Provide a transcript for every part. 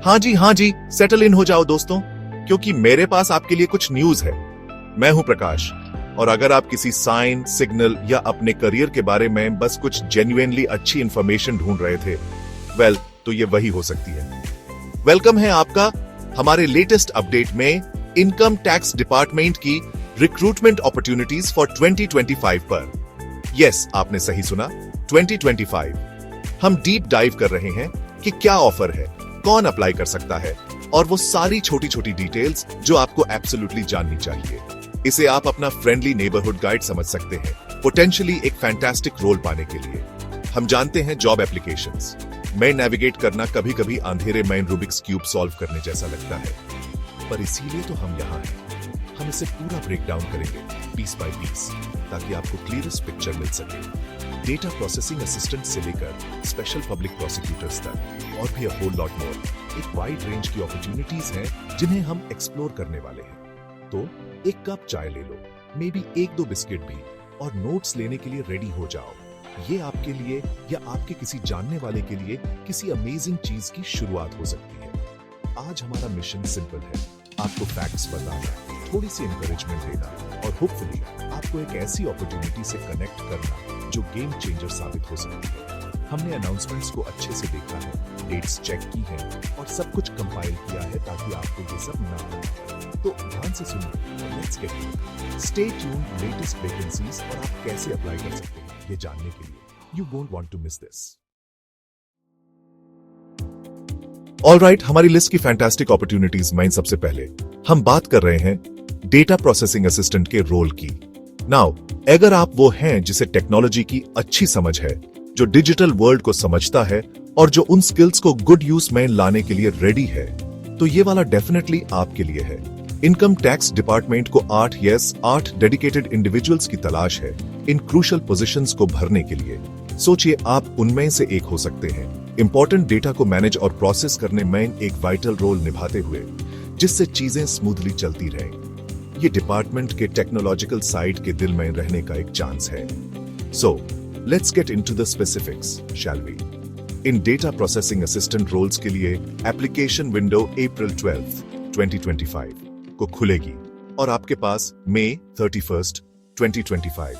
हाँ जी, settle in हो जाओ दोस्तों, क्योंकि मेरे पास आपके लिए कुछ न्यूज है। मैं हूं प्रकाश, और अगर आप किसी साइन, सिग्नल या अपने करियर के बारे में बस कुछ जेन्युइनली अच्छी इंफॉर्मेशन ढूंढ रहे थे, वेल, तो ये वही हो सकती है। वेलकम है आपका हमारे लेटेस्ट अपडेट में इनकम टैक्स डिपार्टमेंट की रिक्रूटमेंट अपॉर्चुनिटीज फॉर 2025 पर। यस, आपने सही सुना, 2025। हम डीप डाइव कर रहे हैं कि क्या ऑफर है, कौन अप्लाई कर सकता है, और वो सारी छोटी छोटी डिटेल्स जो आपको एब्सोल्युटली जाननी चाहिए। इसे आप अपना फ्रेंडली नेबरहुड गाइड समझ सकते हैं, पोटेंशियली एक फैंटास्टिक रोल पाने के लिए। हम जानते हैं जॉब एप्लीकेशंस में नेविगेट करना कभी कभी अंधेरे में रूबिक्स क्यूब सॉल्व करने जैसा लगता है, पर इसीलिए तो हम यहाँ हैं। हम इसे पूरा ब्रेक डाउन करेंगे पीस बाय पीस, ताकि आपको क्लियरेस्ट पिक्चर मिल सके। डेटा प्रोसेसिंग असिस्टेंट से लेकर स्पेशल पब्लिक प्रोसिक्यूटर्स तक, और भी अ होल लॉट मोर, एक वाइड रेंज की अपॉर्चुनिटीज हैं जिन्हें हम एक्सप्लोर करने वाले हैं। तो एक कप चाय ले लो, मे बी एक दो बिस्किट भी, और नोट्स लेने के लिए रेडी हो जाओ। ये आपके लिए या आपके किसी जानने वाले के लिए किसी अमेजिंग चीज की शुरुआत हो सकती है। आज हमारा मिशन सिंपल है, आपको फैक्ट्स बताना, थोड़ी सी इंकरेजमेंट देना, और होपफुली आपको एक ऐसी अपॉर्चुनिटी से कनेक्ट करना जो गेम चेंजर साबित हो सकती है। हमने अनाउंसमेंट्स को अच्छे से देखा है, डेट्स चेक की हैं, और सब कुछ कंपाइल किया है ताकि आपको ये सब ना हो। तो ध्यान से सुनिए, let's get it. Stay tuned, latest vacancies और आप कैसे अप्लाई कर सकते हैं ये जानने के लिए। You won't want to miss this. Alright, हमारी लिस्ट की फैंटास्टिक अपॉर्चुनिटीज में सबसे पहले हम बात कर रहे हैं डेटा प्रोसेसिंग असिस्टेंट के रोल की। नाउ, अगर आप वो हैं जिसे टेक्नोलॉजी की अच्छी समझ है, जो डिजिटल वर्ल्ड को समझता है और जो उन स्किल्स को गुड यूज में लाने के लिए रेडी है, तो ये वाला डेफिनेटली आपके लिए है। इनकम टैक्स डिपार्टमेंट को 8 डेडिकेटेड इंडिविजुअल्स की तलाश है इन क्रूशियल पोजीशंस को भरने के लिए। सोचिए, आप उनमें से एक हो सकते हैं, इंपॉर्टेंट डेटा को मैनेज और प्रोसेस करने में एक वाइटल रोल निभाते हुए, जिससे चीजें स्मूथली चलती रहें। ये डिपार्टमेंट के टेक्नोलॉजिकल साइड के दिल में रहने का एक चांस है। So let's get into the specifics, shall we. In data processing assistant roles के लिए एप्लीकेशन विंडो अप्रैल 12, 2025 को खुलेगी, और आपके पास मई 31, 2025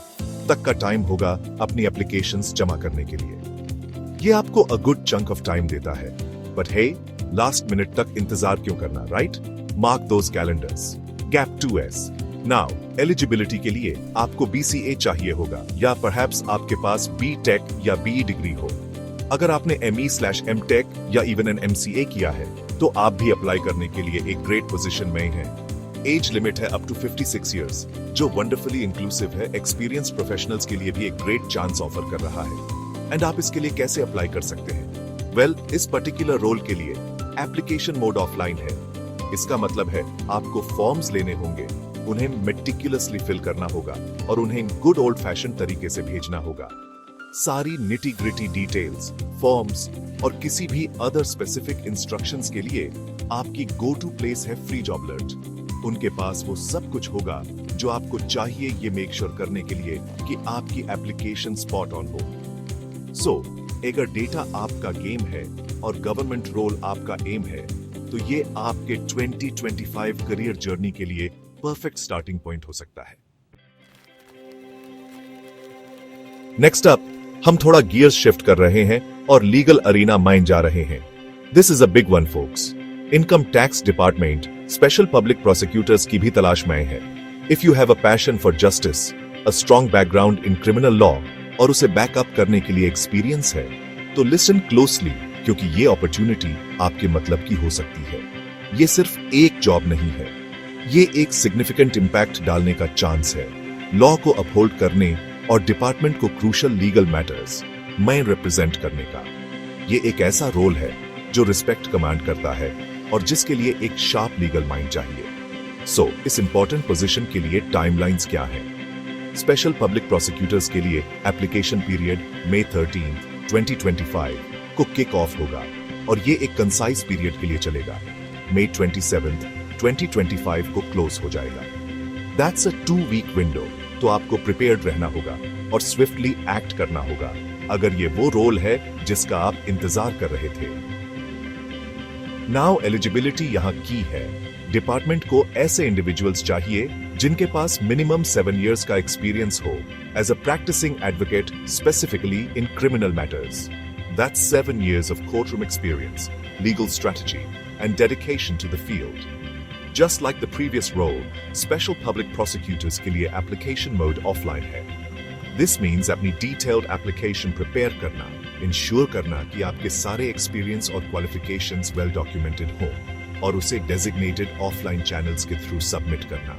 तक का टाइम होगा अपनी एप्लीकेशंस जमा करने के लिए। ये आपको a good chunk of time देता है, बट हे, लास्ट मिनट तक इंतजार क्यों करना, right? Mark those calendars. Gap 2S। Now, eligibility के लिए आपको BCA चाहिए होगा, या परहैप्स आपके पास BTech या BE डिग्री हो। अगर आपने ME/MTech या इवन एन MCA किया है, तो आप भी अप्लाई करने के लिए एक ग्रेट पोजीशन में हैं। एज लिमिट है अप टू 56 इयर्स, जो वंडरफुली इंक्लूसिव है। एक्सपीरियंस प्रोफेशनल्स के लिए भी एक ग्रेट चांस ऑफर कर रहा है। एंड आप इसके लिए कैसे अप्लाई कर सकते हैं? वेल, इस पर्टिकुलर रोल के लिए एप्लीकेशन मोड ऑफलाइन है। इसका मतलब है आपको फॉर्म्स लेने होंगे, उन्हें मेटिकुलसली फिल करना होगा, और उन्हें गुड ओल्ड फैशन तरीके से भेजना होगा। सारी निटी ग्रिटी डिटेल्स, फॉर्म्स और किसी भी अदर स्पेसिफिक इंस्ट्रक्शंस के लिए आपकी गो टू प्लेस है फ्री जॉब अलर्ट। उनके पास वो सब कुछ होगा जो आपको चाहिए ये मेक श्योर करने के लिए कि आपकी एप्लीकेशन स्पॉट ऑन हो। सो अगर डेटा आपका गेम है और गवर्नमेंट रोल आपका एम है, तो ये आपके 2025 करियर जर्नी के लिए परफेक्ट स्टार्टिंग पॉइंट हो सकता है। नेक्स्ट अप, हम थोड़ा गियर्स शिफ्ट कर रहे हैं और लीगल अरीना माइन जा रहे हैं। This is a big one folks. Income tax department special public prosecutors की भी तलाश में है। If you have a passion for justice, a strong background in criminal law, और उसे बैकअप करने के लिए एक्सपीरियंस है, तो लिसन क्लोजली, क्योंकि ये अपॉर्चुनिटी आपके मतलब की हो सकती है। ये सिर्फ एक जॉब नहीं है, ये एक सिग्निफिकेंट इंपैक्ट डालने का चांस है, लॉ को अपहोल्ड करने और डिपार्टमेंट को क्रूशियल लीगल मैटर्स में रिप्रेजेंट करने का। ये एक ऐसा रोल है जो रिस्पेक्ट कमांड करता है और जिसके लिए एक शार्प लीगल माइंड चाहिए। सो इस इंपॉर्टेंट पोजीशन के लिए टाइमलाइंस क्या हैं? स्पेशल पब्लिक प्रोसिक्यूटर्स के लिए एप्लीकेशन पीरियड मई 13, 2025 को किक ऑफ होगा, और ये एक कंसाइज पीरियड के लिए चलेगा। मई 27, 2025 को क्लोज हो जाएगा। दैट्स अ 2-week विंडो, तो आपको प्रिपेयर्ड रहना होगा और स्विफ्टली एक्ट करना होगा अगर ये वो रोल है जिसका आप इंतजार कर रहे थे। नाउ एलिजिबिलिटी यहाँ की है। डिपार्टमेंट को ऐसे इंडिविजुअल्स चाहिए जिनके पास मिनिमम 7 years का एक्सपीरियंस हो as a practising advocate specifically in criminal matters. That's 7 years of courtroom experience, legal strategy, and dedication to the field. Just like the previous role, special public prosecutors के लिए application mode offline है। This means अपनी detailed application prepare करना, ensure करना कि आपके सारे experience और qualifications well documented हो, और उसे designated offline channels के through submit करना।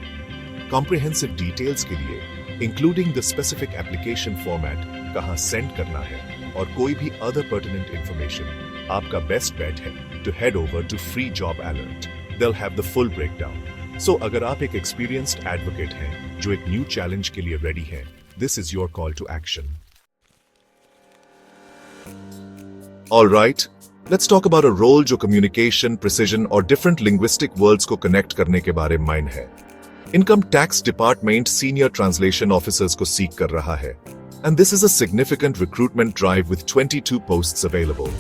Comprehensive details के लिए, including the specific application format, कहाँ send करना है, और कोई भी other pertinent information, आपका best bet है to head over to Free Job Alert. They'll have the full breakdown. So अगर आप एक experienced advocate हैं जो एक new challenge के लिए ready हैं, this is your call to action. All right, let's talk about a role जो communication, precision और different linguistic worlds को connect करने के बारे में माइन है। Income Tax Department Senior Translation Officers को seek कर रहा है, and this is a significant recruitment drive with 22 posts available.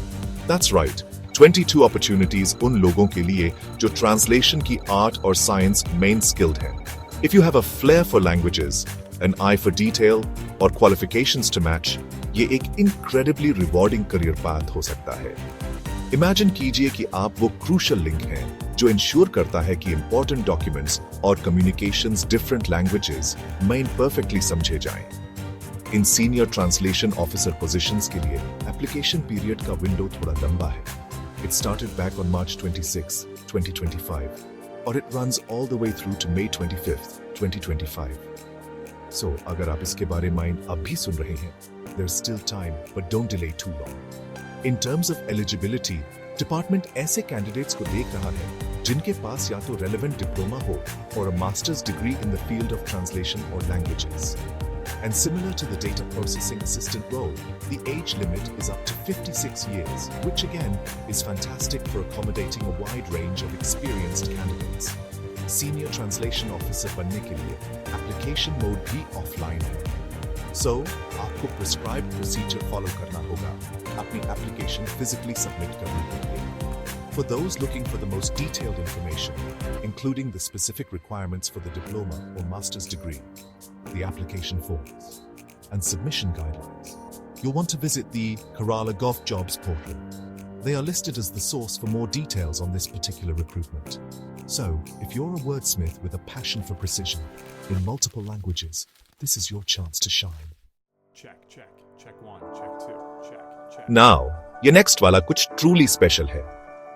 That's right. 22 opportunities उन लोगों के लिए जो ट्रांसलेशन की आर्ट और साइंस मेन स्किल्ड हैं। If you have a flair for languages, an eye for detail और qualifications to match, ये एक incredibly rewarding career path हो सकता है। Imagine कीजिए कि आप वो crucial link हैं जो ensure करता है कि important documents और communications different languages main perfectly समझे जाएं। इन senior translation officer positions के लिए application period का window थोड़ा लंबा है। It started back on March 26, 2025, or it runs all the way through to May 25th, 2025. So, अगर आप इसके बारे में अब भी सुन रहे हैं, there's still time, but don't delay too long. In terms of eligibility, department ऐसे candidates को देख रहा है जिनके पास या तो relevant diploma हो or a master's degree in the field of translation or languages. And similar to the data processing assistant role, the age limit is up to 56 years, which again is fantastic for accommodating a wide range of experienced candidates. Senior Translation Officer बनने के लिए application mode भी offline है. So, आपको prescribed procedure follow करना होगा, अपनी application physically submit करनी होगी. For those looking for the most detailed information, including the specific requirements for the diploma or master's degree, the application forms, and submission guidelines, you'll want to visit the Kerala Gov Jobs portal. They are listed as the source for more details on this particular recruitment. So, if you're a wordsmith with a passion for precision in multiple languages, this is your chance to shine. Check 1, check 2, check. Now, ये next वाला कुछ truly special है,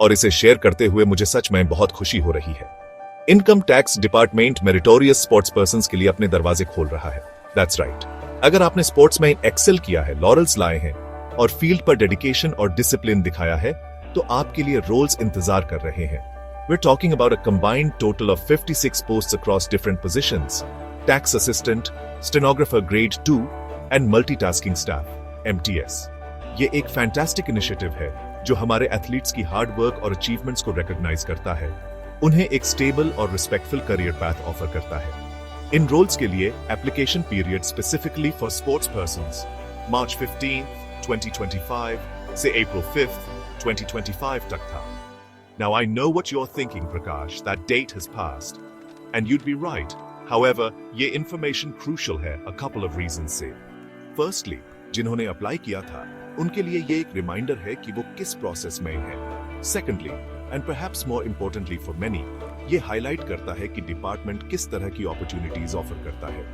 और इसे share करते हुए मुझे सच में बहुत खुशी हो रही है। Income tax department meritorious sports persons के लिए अपने दरवाजे खोल रहा है। That's right. अगर आपने स्पोर्ट्स में एक्सेल किया है, लॉरल्स लाए हैं और फील्ड पर डेडिकेशन और डिसिप्लिन दिखाया है, तो आपके लिए रोल्स इंतजार कर रहे हैं। We're talking about a combined total of 56 posts across different positions: tax assistant, stenographer grade 2, and multitasking staff (MTS). ये एक फैंटास्टिक इनिशिएटिव है जो हमारे एथलीट्स की हार्ड वर्क और अचीवमेंट्स को रिकॉग्नाइज करता है, उन्हें एक स्टेबल और रिस्पेक्टफुल करियर पाथ ऑफर करता है। इन रोल्स के लिए application period specifically for sports persons March 15, 2025 से अप्रैल 5, 2025 तक था। Now I know what you're thinking, Prakash, that date has passed. And you'd be right. However, ये information crucial है a couple of reasons से। Firstly, जिन्होंने apply किया था, उनके लिए ये एक रिमाइंडर है कि वो किस प्रोसेस में है। Secondly, and perhaps more importantly for many, ये हाईलाइट करता है कि डिपार्टमेंट किस तरह की अपॉर्चुनिटीज ऑफर करता है।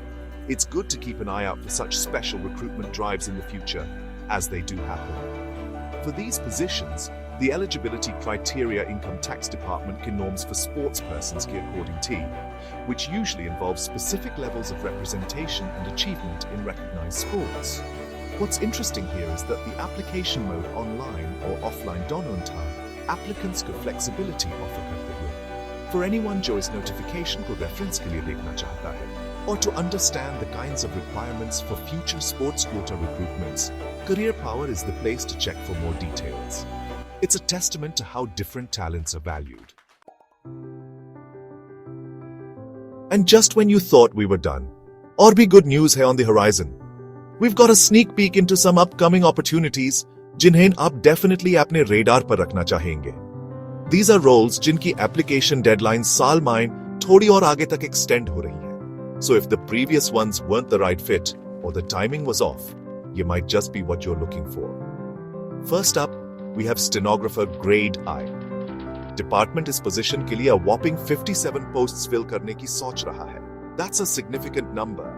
It's good to keep an eye out for such special recruitment drives in the future, as they do happen. For these positions, the eligibility criteria Income Tax Department के norms for sports persons के according to, which usually involves specific levels of representation and achievement in recognized sports. What's interesting here is that the application mode online or offline दोनों था, applicants को flexibility offer करते हुए। For anyone जो इस notification को reference के लिए देखना चाहता है, or to understand the kinds of requirements for future sports quota recruitments, Career Power is the place to check for more details. It's a testament to how different talents are valued. And just when you thought we were done, और भी good news है on the horizon. We've got a sneak peek into some upcoming opportunities जिन्हें आप definitely अपने radar पर रखना चाहेंगे। These are roles जिनकी एप्लीकेशन डेडलाइन साल माइन थोड़ी और आगे तक एक्सटेंड हो रही है. So if the previous ones weren't the right fit or the timing was off, you might just be what you're looking for. First up, we have stenographer grade I. Department इस position के लिए a whopping 57 posts fill करने की सोच रहा है. That's a significant number.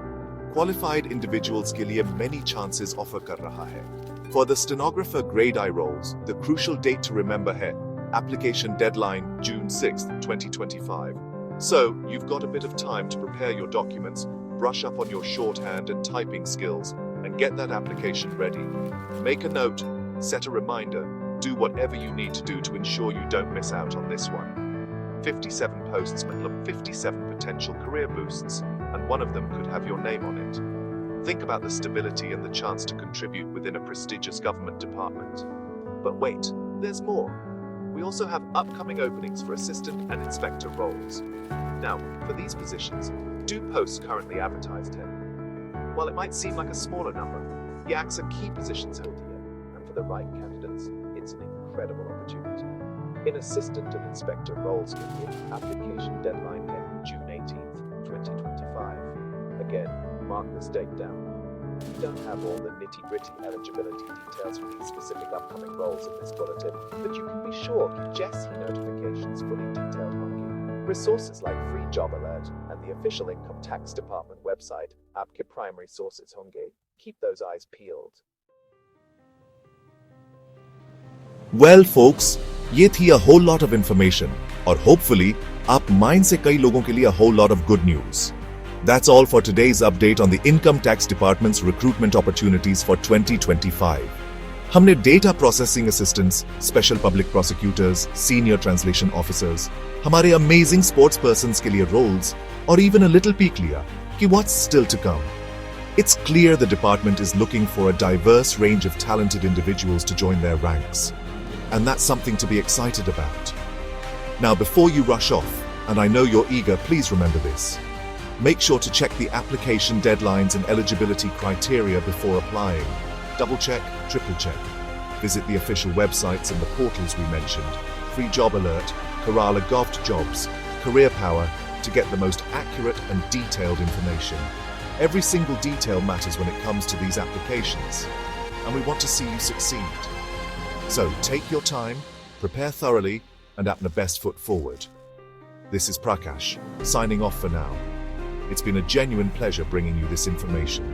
Qualified individuals के लिए many chances offer कर रहा है. For the stenographer grade I roles, the crucial date to remember है application deadline June 6th, 2025. So, you've got a bit of time to prepare your documents, brush up on your shorthand and typing skills, and get that application ready. Make a note, set a reminder, do whatever you need to do to ensure you don't miss out on this one. 57 posts mean 57 potential career boosts, and one of them could have your name on it. Think about the stability and the chance to contribute within a prestigious government department. But wait, there's more. We also have upcoming openings for assistant and inspector roles. Now, for these positions, 2 posts currently advertised here. While it might seem like a smaller number, the acts are key positions held here, and for the right candidates, it's an incredible opportunity. In assistant and inspector roles, application deadline ends June 18th, 2025. Again, mark this date down. We don't have all the nitty-gritty eligibility details for these specific upcoming roles in this bulletin, but you can be sure कि जैसी notifications fully detailed होंगी. Resources like Free Job Alert and the official Income Tax Department website, आपके primary sources होंगे. Keep those eyes peeled. Well, folks, ये थी a whole lot of information, और hopefully आप mind से कई लोगों के लिए a whole lot of good news. That's all for today's update on the Income Tax Department's recruitment opportunities for 2025. हमने data processing assistants, special public prosecutors, senior translation officers, हमारे amazing sports persons के लिए roles, और even a little peek लिया कि what's still to come. It's clear the department is looking for a diverse range of talented individuals to join their ranks. And that's something to be excited about. Now, before you rush off, and I know you're eager, please remember this. Make sure to check the application deadlines and eligibility criteria before applying. Double check, triple check. Visit the official websites and the portals we mentioned. Free Job Alert, Kerala Gov Jobs, Career Power to get the most accurate and detailed information. Every single detail matters when it comes to these applications, and we want to see you succeed. So take your time, prepare thoroughly, and at the best foot forward. This is Prakash, signing off for now. It's been a genuine pleasure bringing you this information,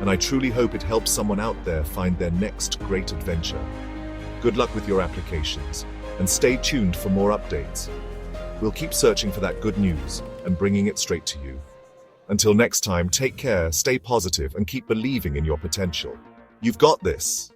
and I truly hope it helps someone out there find their next great adventure. Good luck with your applications, and stay tuned for more updates. We'll keep searching for that good news and bringing it straight to you. Until next time, take care, stay positive, and keep believing in your potential. You've got this.